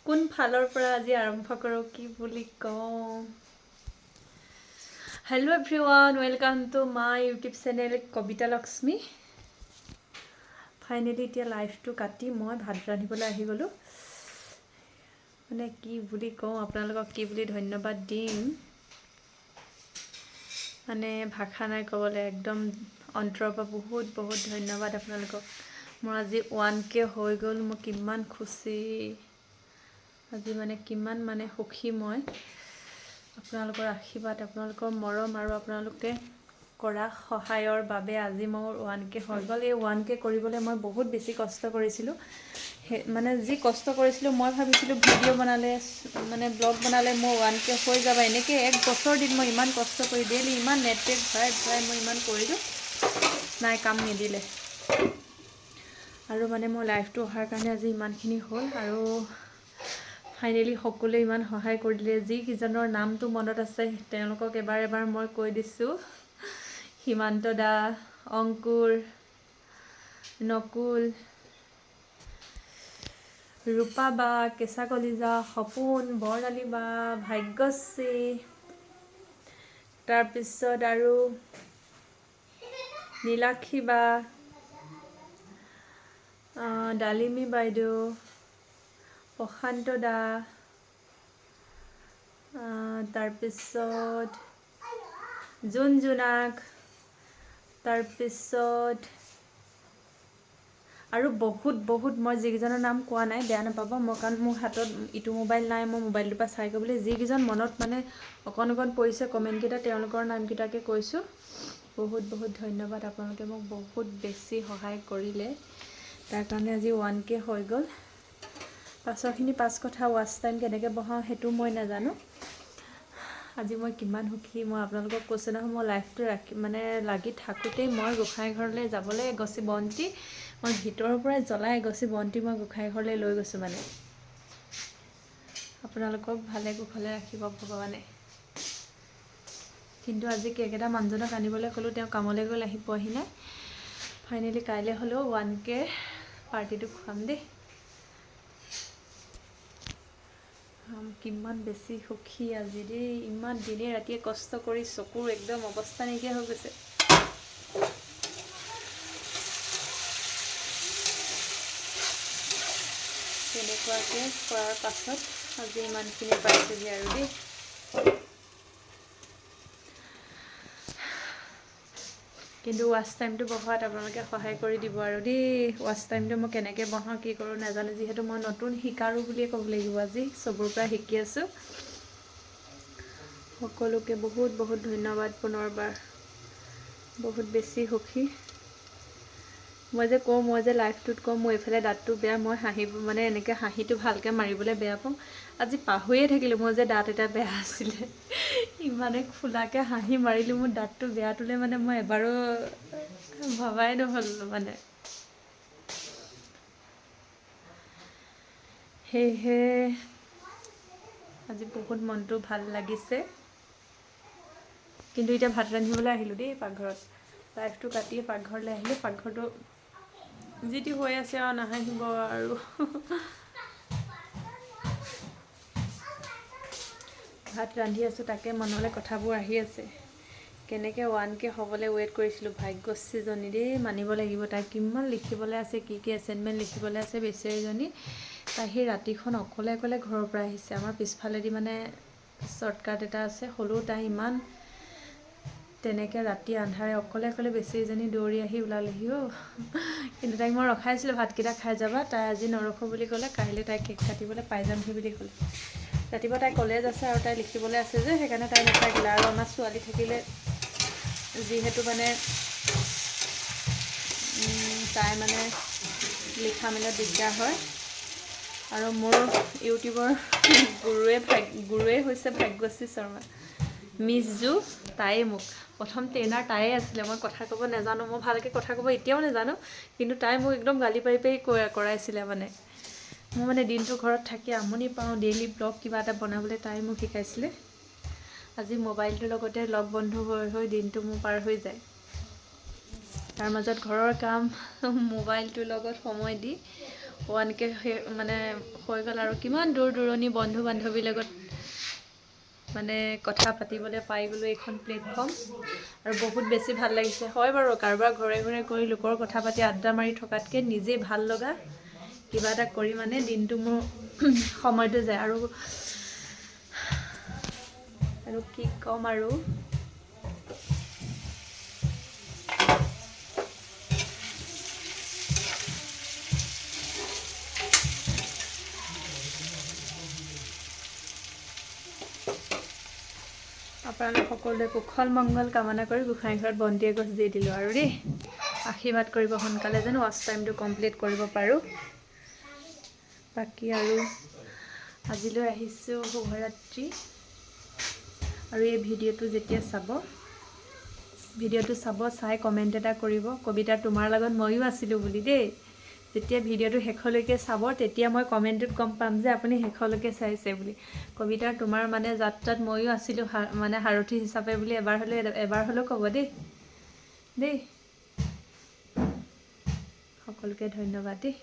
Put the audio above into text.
কোন ফালৰ পৰা আজি আৰম্ভ কৰোঁ কি বুলি কওঁ hello' everyone welcome to my YouTube channel Kabita Lakshmi finally এতিয়া লাইভটো কাটি মই ভাত ৰান্ধিবলৈ আহি গ'লোঁ মানে কি বুলি কওঁ আপোনালোকক কি বুলি ধন্যবাদ দিম মানে ভাষা নাই ক'বলৈ একদম অন্তৰৰ পৰা বহুত বহুত ধন্যবাদ আপোনালোকক মোৰ আজি 1K হৈ গ'ল মই কিমান খুচি আজি মানে কিমান মানে সুখী মই আপোনালোকৰ আশীৰ্বাদ আপোনালোকৰ মৰম আৰু আপোনালোকে কৰা সহায়ৰ বাবে আজি মোৰ 1K হৈ গ'ল এই 1K কৰিবলৈ মই বহুত বেছি কষ্ট কৰিছিলোঁ মানে যি কষ্ট কৰিছিলোঁ মই ভাবিছিলোঁ ভিডিঅ' বনালে মানে ব্লগ বনালে মোৰ 1K হৈ যাব এনেকৈ এক বছৰ দিন মই ইমান কষ্ট কৰি ডেইলি ইমান নেটপেক ভৰাই মই ইমান কৰিলোঁ নাই কাম নিদিলে আৰু মানে মোৰ লাইফটো অহাৰ কাৰণে আজি ইমানখিনি হ'ল আৰু ফাইনেলি সকলোৱে ইমান সহায় কৰি দিলে যিকেইজনৰ নামটো মনত আছে তেওঁলোকক এবাৰ মই কৈ দিছোঁ হিমান্ত দা অংকুৰ নকুল ৰূপা বা কেঁচা কলিজা সপোন বৰ্ণালী বা ভাগ্যশ্ৰী তাৰপিছত আৰু নীলাক্ষী বা ডালিমী বাইদেউ প্ৰশান্ত দা তাৰপিছত জোনাক তাৰপিছত আৰু বহুত মই যিকেইজনৰ নাম কোৱা নাই বেয়া নাপাব মই কাৰণ মোৰ হাতত ইটো মোবাইল নাই মই মোবাইলটোৰ পৰা চাই কৰিবলৈ যিকেইজন মনত মানে অকণ পৰিছে কমেণ্টকেইটা তেওঁলোকৰ নামকেইটাকে কৈছোঁ বহুত ধন্যবাদ আপোনালোকে মোক বহুত বেছি সহায় কৰিলে তাৰ কাৰণে আজি 1K হৈ গ'ল পাছৰখিনি কথা ৱাচ টাইম কেনেকৈ বহাওঁ সেইটো মই নাজানো আজি মই কিমান সুখী মই আপোনালোকক কৈছোঁ নহয় মই লাইফটো মানে লাগি থাকোঁতেই মই গোঁসাই ঘৰলৈ যাবলৈ এগছি বন্তি মই ভিতৰৰ পৰাই জ্বলাই এগছি বন্তি মই গোঁসাই ঘৰলৈ লৈ গৈছোঁ মানে আপোনালোকক ভালে কুশলে ৰাখিব ভগৱানে কিন্তু আজি কেক এটা মানুহজনক আনিবলৈ ক'লোঁ তেওঁ কামলৈ গ'ল আহি পোৱাহি নাই ফাইনেলি কাইলৈ হ'লেও 1K পাৰ্টিটো খুৱাম দেই কিমান বেছি সুখী আজি দেই ইমান দিনে ৰাতিয়ে কষ্ট কৰি চকুৰ একদম অৱস্থা নাইকিয়া হৈ গৈছে তেনেকুৱাকৈ কৰাৰ পাছত আজি ইমানখিনি পাইছোঁহি আৰু দেই কিন্তু ৱাচ টাইমটো বঢ়োৱাত আপোনালোকে সহায় কৰি দিব আৰু দেই ৱাচ টাইমটো মই কেনেকৈ বঢ়াওঁ কি কৰোঁ নাজানো যিহেতু মই নতুন শিকাৰো বুলিয়ে ক'ব লাগিব আজি চবৰে পৰা শিকি আছোঁ সকলোকে বহুত ধন্যবাদ পুনৰবাৰ বহুত বেছি সুখী মই যে লাইফটোত কওঁ মোৰ এইফালে দাঁতটো বেয়া মই মানে এনেকৈ হাঁহিটো ভালকৈ মাৰিবলৈ বেয়া পাওঁ আজি পাহৰিয়ে থাকিলোঁ মই যে দাঁত এটা বেয়া আছিলে ইমানে খোলাকৈ হাঁহি মাৰিলোঁ মোৰ দাঁতটো বেয়াটোলৈ মানে মই এবাৰো ভবাই নহ'ল মানে সেয়েহে আজি বহুত মনটো ভাল লাগিছে কিন্তু এতিয়া ভাত ৰান্ধিবলৈ আহিলোঁ দেই পাকঘৰত লাইফটো কাটিয়ে পাকঘৰলৈ আহিলোঁ পাকঘৰটো যিটো হৈ আছে আৰু নাহাঁহিব আৰু ভাত ৰান্ধি আছোঁ তাকে মনলৈ কথাবোৰ আহি আছে কেনেকৈ 1K হ'বলৈ ৱেইট কৰিছিলোঁ ভাগ্যশ্ৰীজনী দেই মানিব লাগিব তাই কিমান লিখিবলৈ আছে কি এছাইনমেণ্ট লিখিবলৈ আছে বেচেৰীজনী তাই সেই ৰাতিখন অকলে ঘৰৰ পৰা আহিছে আমাৰ পিছফালেদি মানে শ্বৰ্টকাট এটা আছে হ'লেও তাই ইমান তেনেকৈ ৰাতি আন্ধাৰে অকলে বেচেৰীজনী দৌৰি আহি ওলালেহি কিন্তু তাইক মই ৰখাইছিলোঁ ভাতকেইটা খাই যাবা তাই আজি নৰখোঁ বুলি ক'লে কাইলৈ তাই কেক কাটিবলৈ পাই যামহি বুলি ক'লে ৰাতিপুৱা তাই কলেজ আছে আৰু তাই লিখিবলৈ আছে যে সেইকাৰণে তাই নাথাকিলে আৰু আমাৰ ছোৱালী থাকিলে যিহেতু মানে তাই মানে লিখা মেলাত দিগদাৰ হয় আৰু মোৰ ইউটিউবৰ গুৰুৱে হৈছে ভাগ্যশ্ৰী শৰ্মা মিছ জু তাইয়ে মোক প্ৰথম ট্ৰেইনাৰ তাইয়ে আছিলে মই কথা ক'ব নাজানো মই ভালকৈ কথা ক'ব এতিয়াও নাজানো কিন্তু তাই মোক একদম গালি পাৰি কৰাইছিলে মানে মই মানে দিনটো ঘৰত থাকি আমনি পাওঁ ডেইলি ব্লগ কিবা এটা বনাবলৈ তাই মোক শিকাইছিলে আজি মোবাইলটোৰ লগতে লগ বন্ধু হৈ দিনটো মোৰ পাৰ হৈ যায় তাৰ মাজত ঘৰৰ কাম মোবাইলটোৰ লগত সময় দি 1K মানে হৈ গ'ল আৰু কিমান দূৰ দূৰণি বন্ধু বান্ধৱীৰ লগত মানে কথা পাতিবলৈ পাই গ'লো এইখন প্লেটফৰ্ম আৰু বহুত বেছি ভাল লাগিছে হয় বাৰু কাৰোবাৰ ঘৰে ঘৰে গৈ লোকৰ কথা পাতি আড্ডা মাৰি থকাতকৈ নিজে ভাল লগা কিবা এটা কৰি মানে দিনটো মোৰ সময়টো যায় আৰু কি ক'ম আৰু আপোনালোক সকলোৱে কুশল মংগল কামনা কৰি গোসাঁই ঘৰত বন্তি এগছ দি দিলোঁ আৰু দেই আশীৰ্বাদ কৰিব সোনকালে যেন ৱাচ টাইমটো কমপ্লিট কৰিব পাৰোঁ বাকী আৰু আজিলৈ আহিছোঁ শুভৰাত্ৰি আৰু এই ভিডিঅ'টো যেতিয়া ভিডিঅ'টো চাই কমেণ্ট এটা কৰিব কবিতা তোমাৰ লগত ময়ো আছিলোঁ বুলি দেই যেতিয়া ভিডিঅ'টো শেষলৈকে চাব তেতিয়া মই কমেণ্টটোত গম পাম যে আপুনি শেষলৈকে চাইছে বুলি কবিতাৰ তোমাৰ মানে যাত্ৰাত ময়ো আছিলোঁ মানে সাৰথি হিচাপে বুলি এবাৰ হ'লেও ক'ব দেই সকলোকে ধন্যবাদ দেই